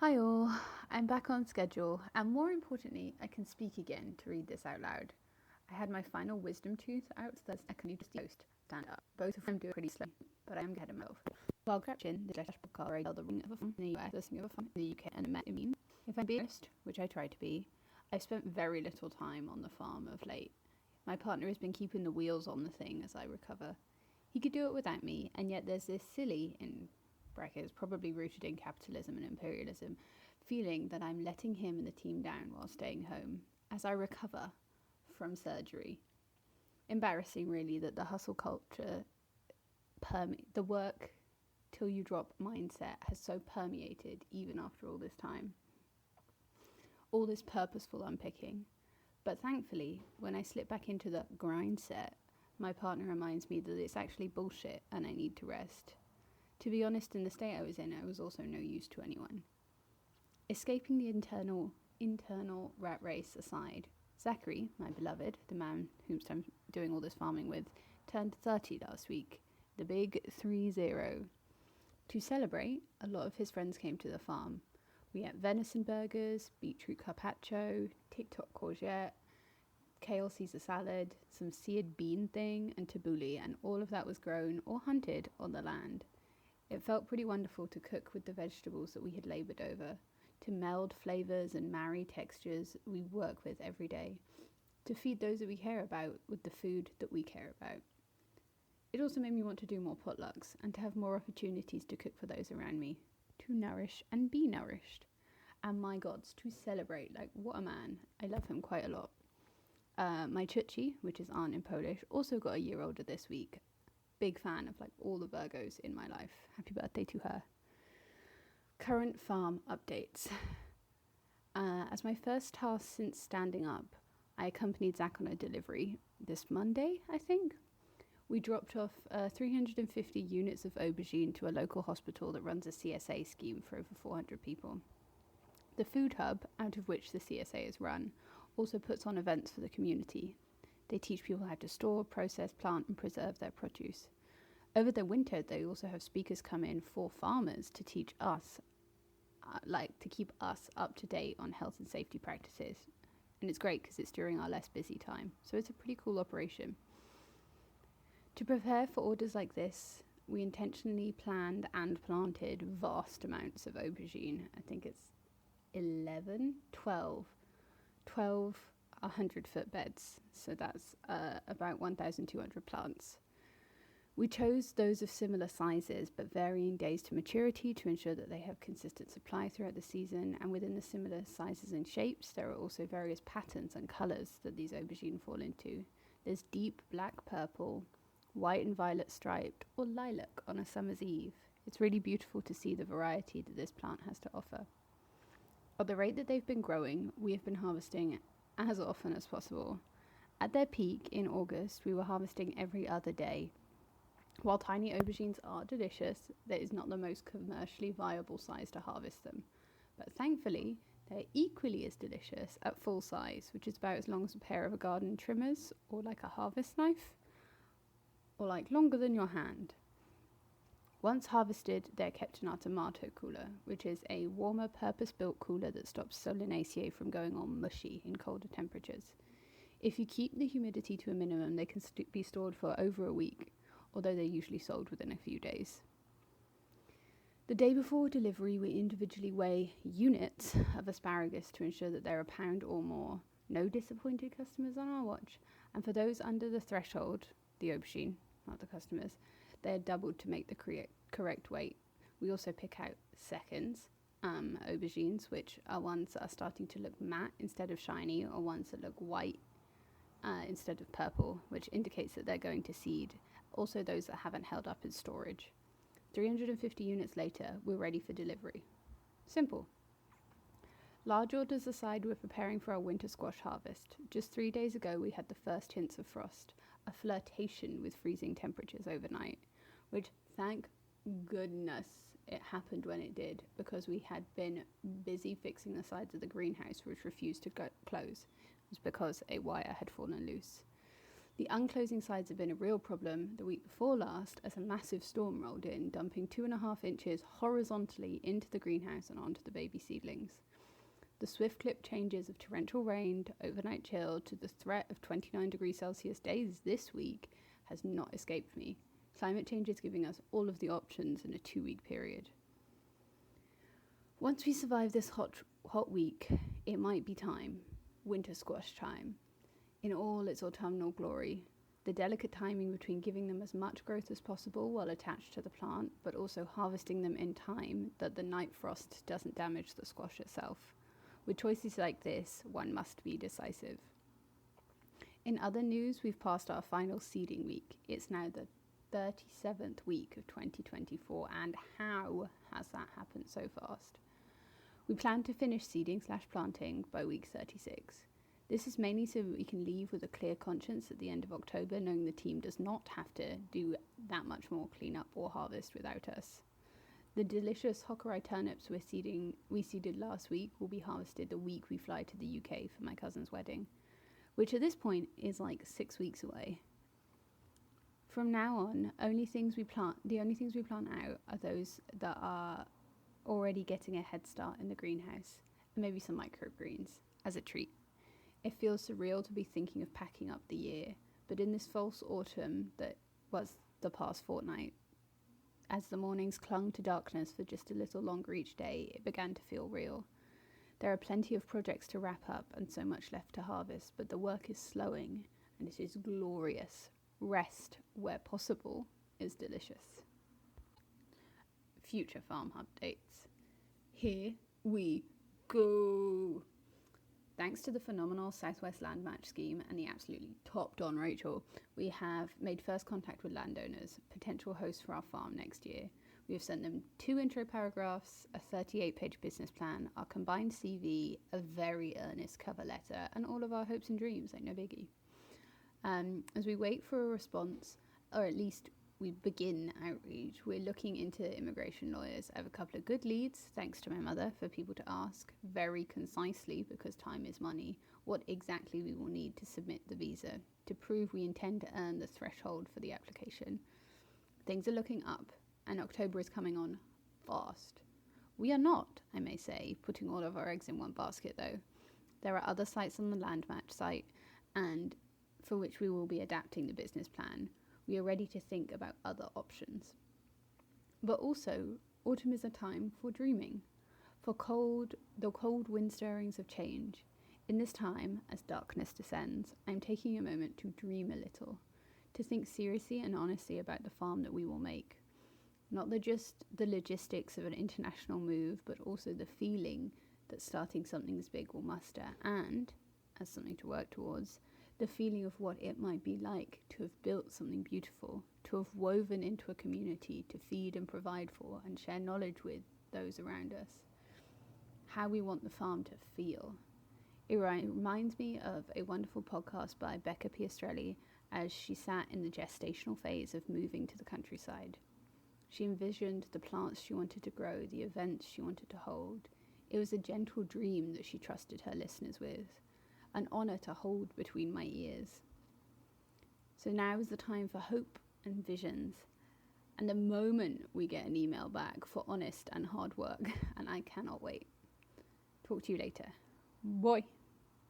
Hi all, I'm back on schedule, and more importantly, I can speak again to read this out loud. I had my final wisdom tooth out, so I can just post stand up. Both of them do it pretty slow, but I am ahead of myself. While scratching the Dash podcast, I tell the ring of a farm in the US, listening of a farm in the UK, and a mean. If I'm being honest, which I try to be, I've spent very little time on the farm of late. My partner has been keeping the wheels on the thing as I recover. He could do it without me, and yet there's this silly, in brackets, probably rooted in capitalism and imperialism, feeling that I'm letting him and the team down while staying home as I recover from surgery. Embarrassing, really, that the hustle culture, the work till you drop mindset has so permeated even after all this time. All this purposeful unpicking. But thankfully, when I slip back into the grindset, my partner reminds me that it's actually bullshit and I need to rest. To be honest, in the state I was in, I was also no use to anyone. Escaping the internal rat race aside, Zachary, my beloved, the man whom I'm doing all this farming with, turned 30 last week, the big 30. To celebrate, a lot of his friends came to the farm. We ate venison burgers, beetroot carpaccio, TikTok courgette, kale Caesar salad, some seared bean thing, and tabbouleh, and all of that was grown or hunted on the land. It felt pretty wonderful to cook with the vegetables that we had laboured over, to meld flavours and marry textures we work with every day, to feed those that we care about with the food that we care about. It also made me want to do more potlucks and to have more opportunities to cook for those around me, to nourish and be nourished. And my gods, to celebrate, like what a man. I love him quite a lot. My Chuchi, which is aunt in Polish, also got a year older this week. Big fan of like all the Virgos in my life. Happy birthday to her. Current farm updates. As my first task since standing up, I accompanied Zach on a delivery this Monday, I think. We dropped off 350 units of aubergine to a local hospital that runs a CSA scheme for over 400 people. The food hub, out of which the CSA is run, also puts on events for the community. They teach people how to store, process, plant and preserve their produce. Over the winter, they also have speakers come in for farmers to teach us, to keep us up to date on health and safety practices. And it's great because it's during our less busy time. So it's a pretty cool operation. To prepare for orders like this, we intentionally planned and planted vast amounts of aubergine. I think it's 12 100-foot beds. So that's about 1,200 plants. We chose those of similar sizes but varying days to maturity to ensure that they have consistent supply throughout the season, and within the similar sizes and shapes there are also various patterns and colours that these aubergine fall into. There's deep black purple, white and violet striped, or lilac on a summer's eve. It's really beautiful to see the variety that this plant has to offer. At the rate that they've been growing, we have been harvesting as often as possible. At their peak in August, we were harvesting every other day. While tiny aubergines are delicious, that is not the most commercially viable size to harvest them. But thankfully, they're equally as delicious at full size, which is about as long as a pair of a garden trimmers, or like a harvest knife, or like longer than your hand. Once harvested, they're kept in our tomato cooler, which is a warmer purpose-built cooler that stops Solanaceae from going all mushy in colder temperatures. If you keep the humidity to a minimum, they can be stored for over a week, although they're usually sold within a few days. The day before delivery, we individually weigh units of asparagus to ensure that they're a pound or more. No disappointed customers on our watch. And for those under the threshold, the aubergine, not the customers, they're doubled to make the correct weight. We also pick out seconds aubergines, which are ones that are starting to look matte instead of shiny, or ones that look white instead of purple, which indicates that they're going to seed. Also those that haven't held up in storage. 350 units later, we're ready for delivery. Simple. Large orders aside, we're preparing for our winter squash harvest. Just 3 days ago, we had the first hints of frost, a flirtation with freezing temperatures overnight, which, thank goodness, it happened when it did, because we had been busy fixing the sides of the greenhouse, which refused to close. It was because a wire had fallen loose. The unclosing sides have been a real problem the week before last as a massive storm rolled in, dumping 2.5 inches horizontally into the greenhouse and onto the baby seedlings. The swift clip changes of torrential rain to overnight chill to the threat of 29 degrees Celsius days this week has not escaped me. Climate change is giving us all of the options in a 2-week period. Once we survive this hot week, it might be time, winter squash time, in all its autumnal glory. The delicate timing between giving them as much growth as possible while attached to the plant, but also harvesting them in time that the night frost doesn't damage the squash itself. With choices like this, one must be decisive. In other news, we've passed our final seeding week. It's now the 37th week of 2024, and how has that happened so fast? We plan to finish seeding/planting by week 36. This is mainly so that we can leave with a clear conscience at the end of October, knowing the team does not have to do that much more cleanup or harvest without us. The delicious Hokkaido turnips we seeded last week will be harvested the week we fly to the UK for my cousin's wedding, which at this point is like 6 weeks away. From now on, the only things we plant out are those that are already getting a head start in the greenhouse, and maybe some microgreens as a treat. It feels surreal to be thinking of packing up the year, but in this false autumn that was the past fortnight, as the mornings clung to darkness for just a little longer each day, it began to feel real. There are plenty of projects to wrap up and so much left to harvest, but the work is slowing, and it is glorious. Rest, where possible, is delicious. Future farm updates. Here we go! Thanks to the phenomenal Southwest Land Match scheme and the absolutely top-don Rachel, we have made first contact with landowners, potential hosts for our farm next year. We have sent them 2 intro paragraphs, a 38-page business plan, our combined CV, a very earnest cover letter, and all of our hopes and dreams, like no biggie. As we wait for a response, or at least we begin outreach, we're looking into immigration lawyers. I have a couple of good leads, thanks to my mother, for people to ask very concisely, because time is money, what exactly we will need to submit the visa to prove we intend to earn the threshold for the application. Things are looking up, and October is coming on fast. We are not, I may say, putting all of our eggs in one basket though. There are other sites on the Land Match site, and for which we will be adapting the business plan. We are ready to think about other options. But also, autumn is a time for dreaming, for the cold wind stirrings of change. In this time, as darkness descends, I am taking a moment to dream a little, to think seriously and honestly about the farm that we will make. Not just the logistics of an international move, but also the feeling that starting something as big will muster, and, as something to work towards, the feeling of what it might be like to have built something beautiful, to have woven into a community to feed and provide for and share knowledge with those around us. How we want the farm to feel. It reminds me of a wonderful podcast by Becca Piastrelli as she sat in the gestational phase of moving to the countryside. She envisioned the plants she wanted to grow, the events she wanted to hold. It was a gentle dream that she trusted her listeners with. An honour to hold between my ears. So now is the time for hope and visions, and the moment we get an email back for honest and hard work, and I cannot wait. Talk to you later. Bye.